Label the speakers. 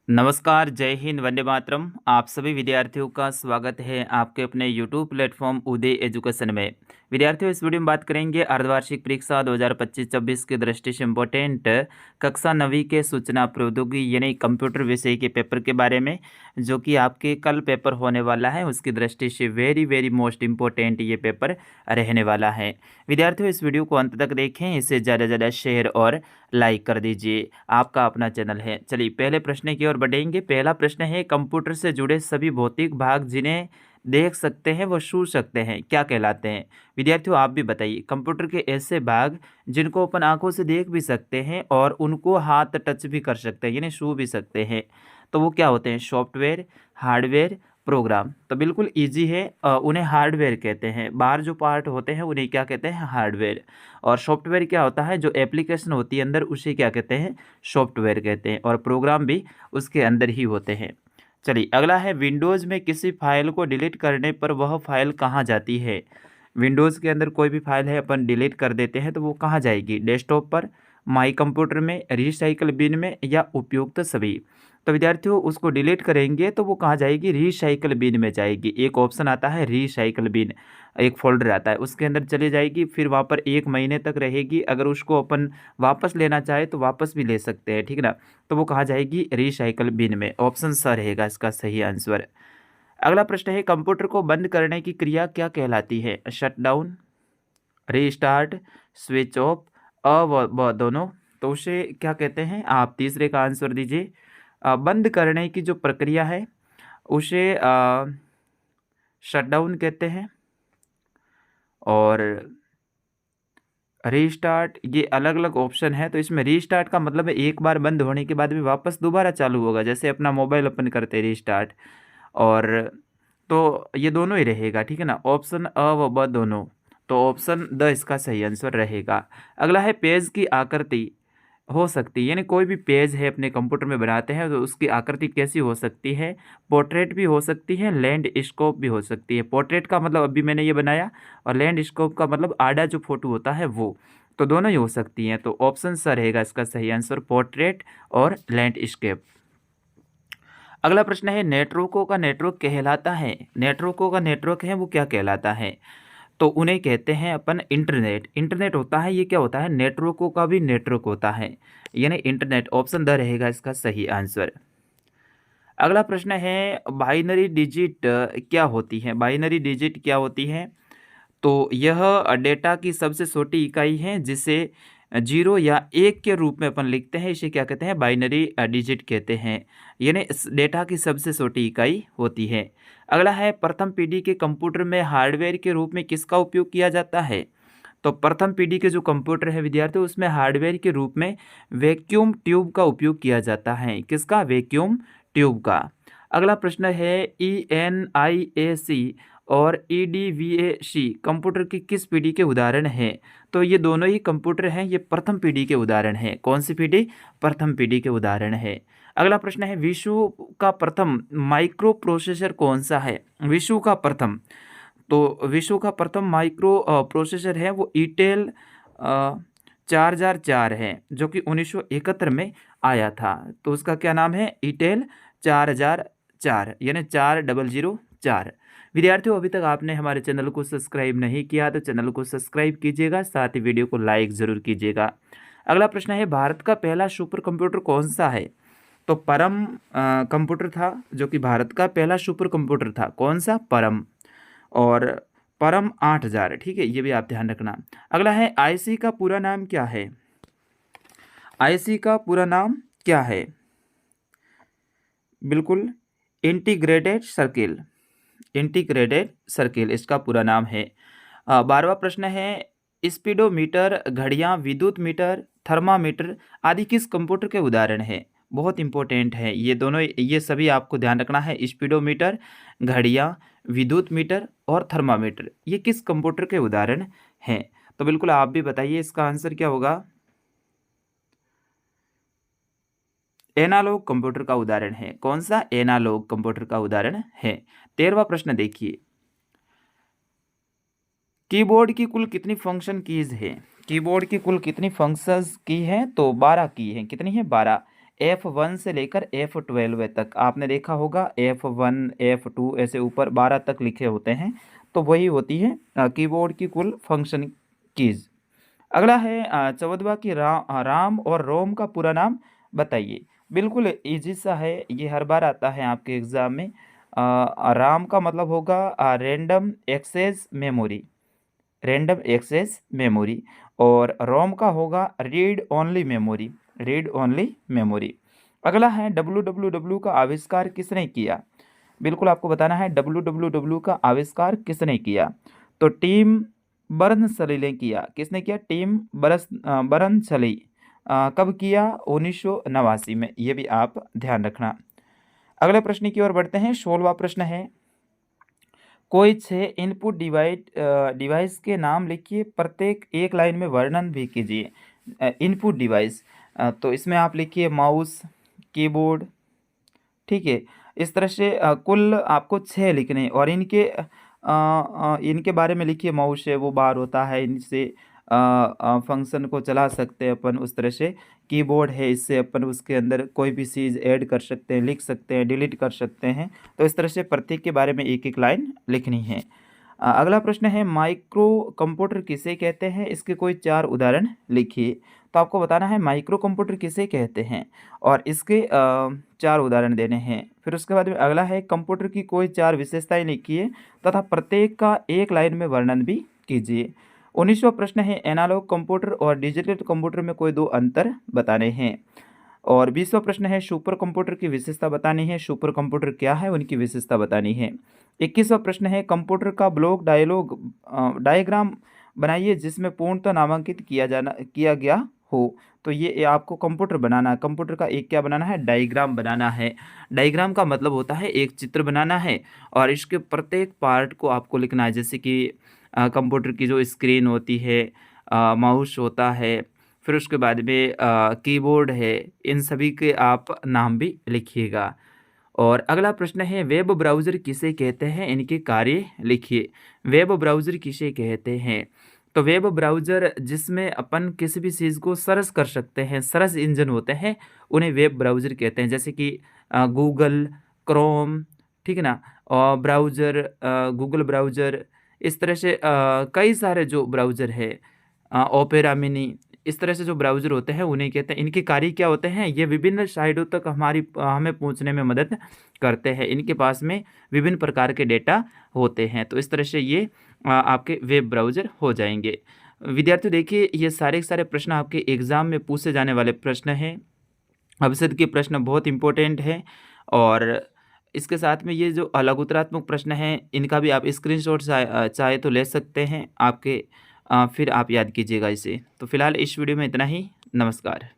Speaker 1: नमस्कार, जय हिंद, वंदे मातरम। आप सभी विद्यार्थियों का स्वागत है आपके अपने यूट्यूब प्लेटफॉर्म उदय एजुकेशन में। विद्यार्थियों, इस वीडियो में बात करेंगे अर्धवार्षिक परीक्षा 2025-26 की दृष्टि से इम्पोर्टेंट कक्षा 9वीं के सूचना प्रौद्योगिकी यानी कंप्यूटर विषय के पेपर के बारे में, जो कि आपके कल पेपर होने वाला है। उसकी दृष्टि से वेरी वेरी मोस्ट इम्पोर्टेंट ये पेपर रहने वाला है। विद्यार्थियों, इस वीडियो को अंत तक देखें, इसे ज़्यादा से ज़्यादा शेयर और लाइक कर दीजिए। आपका अपना चैनल है। चलिए पहले प्रश्न की ओर बढ़ेंगे। पहला प्रश्न है, कंप्यूटर से जुड़े सभी भौतिक भाग जिन्हें देख सकते हैं वो छू सकते हैं क्या कहलाते हैं? विद्यार्थियों, आप भी बताइए। कंप्यूटर के ऐसे भाग जिनको अपन आंखों से देख भी सकते हैं और उनको हाथ टच भी कर सकते हैं यानी छू भी सकते हैं, तो वो क्या होते हैं? Software, hardware, program. तो बिल्कुल ईजी है। उन्हें हार्डवेयर कहते हैं। बाहर जो पार्ट होते हैं उन्हें क्या कहते हैं? हार्डवेयर। और सॉफ्टवेयर क्या होता है? जो एप्लीकेशन होती है अंदर, उसे क्या कहते हैं? सॉफ्टवेयर कहते हैं। और प्रोग्राम भी उसके अंदर ही होते हैं। चलिए अगला है, विंडोज़ में किसी फाइल को डिलीट करने पर वह फाइल कहाँ जाती है? विंडोज़ के अंदर कोई भी फाइल है अपन डिलीट कर देते हैं तो वो कहाँ जाएगी? डेस्कटॉप पर, माई कंप्यूटर में, रिसाइकल बिन में, या उपयुक्त सभी? तो विद्यार्थियों, उसको डिलीट करेंगे तो वो कहाँ जाएगी? रिसाइकल बिन में जाएगी। एक ऑप्शन आता है रिसाइकल बिन, एक फ़ोल्डर आता है, उसके अंदर चली जाएगी। फिर वहाँ पर 1 महीने तक रहेगी। अगर उसको अपन वापस लेना चाहे तो वापस भी ले सकते हैं, ठीक है ना? तो वो कहाँ जाएगी? रिसाइकल बिन में। ऑप्शन स रहेगा इसका सही आंसर। अगला प्रश्न है, कंप्यूटर को बंद करने की क्रिया क्या कहलाती है? शटडाउन, रीस्टार्ट, स्विच ऑफ, व दोनों? तो उसे क्या कहते हैं? आप तीसरे का आंसर दीजिए। बंद करने की जो प्रक्रिया है उसे शटडाउन कहते हैं। और रीस्टार्ट, ये अलग अलग ऑप्शन है। तो इसमें रीस्टार्ट का मतलब है एक बार बंद होने के बाद भी वापस दोबारा चालू होगा, जैसे अपना मोबाइल अपन करते हैं रीस्टार्ट। और तो ये दोनों ही रहेगा, ठीक है ना? ऑप्शन अ व ब दोनों। तो ऑप्शन द इसका सही आंसर रहेगा। अगला है, पेज की आकृति हो सकती है, यानी कोई भी पेज है अपने कंप्यूटर में बनाते हैं तो उसकी आकृति कैसी हो सकती है? पोर्ट्रेट भी हो सकती है, लैंडस्केप भी हो सकती है। पोर्ट्रेट का मतलब अभी मैंने ये बनाया, और लैंडस्केप का मतलब आड़ा जो फोटो होता है वो। तो दोनों ही हो सकती हैं। तो ऑप्शन स रहेगा इसका सही आंसर, पोर्ट्रेट और लैंडस्केप। अगला प्रश्न है, नेटवर्कों का नेटवर्क कहलाता है, नेटवर्कों का नेटवर्क है वो क्या कहलाता है? तो उन्हें कहते हैं अपन इंटरनेट। इंटरनेट होता है, ये क्या होता है? नेटवर्कों का भी नेटवर्क होता है, यानी इंटरनेट। ऑप्शन द रहेगा इसका सही आंसर। अगला प्रश्न है, बाइनरी डिजिट क्या होती है? बाइनरी डिजिट क्या होती है? तो यह डेटा की सबसे छोटी इकाई है जिसे 0 या 1 के रूप में अपन लिखते हैं। इसे क्या कहते हैं? बाइनरी डिजिट कहते हैं, यानी इस डेटा की सबसे छोटी इकाई होती है। अगला है, प्रथम पीढ़ी के कंप्यूटर में हार्डवेयर के रूप में किसका उपयोग किया जाता है? तो प्रथम पीढ़ी के जो कंप्यूटर है विद्यार्थियों, उसमें हार्डवेयर के रूप में वैक्यूम ट्यूब का उपयोग किया जाता है। किसका? वैक्यूम ट्यूब का। अगला प्रश्न है, ENIAC और EDVAC कंप्यूटर की किस पीढ़ी के उदाहरण हैं? तो ये दोनों ही कंप्यूटर हैं, ये प्रथम पीढ़ी के उदाहरण हैं। कौन सी पीढ़ी? प्रथम पीढ़ी के उदाहरण है। अगला प्रश्न है, विश्व का प्रथम माइक्रो प्रोसेसर कौन सा है? विश्व का प्रथम, तो विश्व का प्रथम माइक्रो प्रोसेसर है वो इंटेल 4004 है, जो कि 1971 में आया था। तो उसका क्या नाम है? इंटेल 4004, यानी 4004। विद्यार्थियों, अभी तक आपने हमारे चैनल को सब्सक्राइब नहीं किया तो चैनल को सब्सक्राइब कीजिएगा, साथ ही वीडियो को लाइक ज़रूर कीजिएगा। अगला प्रश्न है, भारत का पहला सुपर कंप्यूटर कौन सा है? तो परम कंप्यूटर था, जो कि भारत का पहला सुपर कंप्यूटर था। कौन सा? परम। और परम 8000, ठीक है, ये भी आप ध्यान रखना। अगला है, आईसी का पूरा नाम क्या है? आईसी का पूरा नाम क्या है? बिल्कुल, इंटीग्रेटेड सर्किल। इंटीग्रेटेड सर्किल इसका पूरा नाम है। 12वां प्रश्न है, स्पीडोमीटर, घड़ियाँ, विद्युत मीटर, थर्मामीटर आदि किस कंप्यूटर के उदाहरण हैं? बहुत इंपॉर्टेंट है ये दोनों, ये सभी आपको ध्यान रखना है। स्पीडोमीटर, घड़ियाँ, विद्युत मीटर और थर्मामीटर ये किस कंप्यूटर के उदाहरण हैं? तो बिल्कुल आप भी बताइए इसका आंसर क्या होगा? एनालॉग कंप्यूटर का उदाहरण है। कौन सा? एनालॉग कंप्यूटर का उदाहरण है। 13वां प्रश्न देखिए, कीबोर्ड की कुल कितनी फंक्शन कीज है? कीबोर्ड की कुल कितनी फंक्शंस की हैं? तो 12 की हैं। कितनी है? 12। F1 से लेकर F12 तक आपने देखा होगा, F1 F2 ऐसे ऊपर 12 तक लिखे होते हैं, तो वही होती है कीबोर्ड की कुल फंक्शन कीज़। अगला है 14वां कि राम और रोम का पूरा नाम बताइए। बिल्कुल ईज़ी सा है, ये हर बार आता है आपके एग्ज़ाम में। राम का मतलब होगा random access memory, random access memory, और रोम का होगा read only memory, read only memory. अगला है डब्ल्यू का आविष्कार किसने किया? बिल्कुल आपको बताना है डब्ल्यू का आविष्कार किसने किया। तो टीम बर्नसली ने किया। किसने किया? टीम बर्नसली। कब किया? 1989 में। ये भी आप ध्यान रखना। अगले प्रश्न की ओर बढ़ते हैं। 16वां प्रश्न है, कोई 6 इनपुट डिवाइस के नाम लिखिए, प्रत्येक एक लाइन में वर्णन भी कीजिए। इनपुट डिवाइस, तो इसमें आप लिखिए माउस, कीबोर्ड, ठीक है। इस तरह से कुल आपको 6 लिखने हैं, और इनके बारे में लिखिए। माउस है वो बार होता है, इनसे फंक्शन को चला सकते हैं अपन। उस तरह से कीबोर्ड है, इससे अपन उसके अंदर कोई भी चीज़ ऐड कर सकते हैं, लिख सकते हैं, डिलीट कर सकते हैं। तो इस तरह से प्रत्येक के बारे में एक एक लाइन लिखनी है। अगला प्रश्न है, माइक्रो कंप्यूटर किसे कहते हैं? इसके कोई 4 उदाहरण लिखिए। तो आपको बताना है माइक्रो कंप्यूटर किसे कहते हैं, और इसके 4 उदाहरण देने हैं। फिर उसके बाद में अगला है, कंप्यूटर की कोई 4 विशेषताएं लिखिए तथा प्रत्येक का एक लाइन में वर्णन भी कीजिए। 19वां प्रश्न है, एनालॉग कंप्यूटर और डिजिटल कंप्यूटर में कोई 2 अंतर बताने हैं। और 20वां प्रश्न है, सुपर कंप्यूटर की विशेषता बतानी है। सुपर कंप्यूटर क्या है, उनकी विशेषता बतानी है। 21वां प्रश्न है, कंप्यूटर का ब्लॉक डायग्राम बनाइए जिसमें पूर्णतः नामांकित किया गया हो। तो ये आपको कंप्यूटर बनाना है। कंप्यूटर का एक क्या बनाना है? डायग्राम बनाना है। डायग्राम का मतलब होता है एक चित्र बनाना है, और इसके प्रत्येक पार्ट को आपको लिखना है। जैसे कि कंप्यूटर की जो स्क्रीन होती है, माउस होता है, फिर उसके बाद में कीबोर्ड है, इन सभी के आप नाम भी लिखिएगा। और अगला प्रश्न है, वेब ब्राउज़र किसे कहते हैं? इनके कार्य लिखिए। वेब ब्राउज़र किसे कहते हैं? तो वेब ब्राउज़र जिसमें अपन किसी भी चीज़ को सर्च कर सकते हैं, सर्च इंजन होते हैं, उन्हें वेब ब्राउज़र कहते हैं। जैसे कि गूगल, क्रोम, ठीक है ना? और गूगल ब्राउज़र, इस तरह से कई सारे जो ब्राउज़र है, ओपेरा मिनी, इस तरह से जो ब्राउज़र होते हैं उन्हें कहते हैं। इनके कार्य क्या होते हैं? ये विभिन्न साइटों तक हमें पहुँचने में मदद करते हैं। इनके पास में विभिन्न प्रकार के डेटा होते हैं। तो इस तरह से ये आपके वेब ब्राउज़र हो जाएँगे। विद्यार्थियों देखिए, ये सारे के सारे प्रश्न आपके एग्ज़ाम में पूछे जाने वाले प्रश्न हैं। अवसाद के प्रश्न बहुत इम्पोर्टेंट हैं, और इसके साथ में ये जो लघुतरात्मक प्रश्न हैं, इनका भी आप स्क्रीनशॉट चाहे तो ले सकते हैं। फिर आप याद कीजिएगा इसे। तो फिलहाल इस वीडियो में इतना ही। नमस्कार।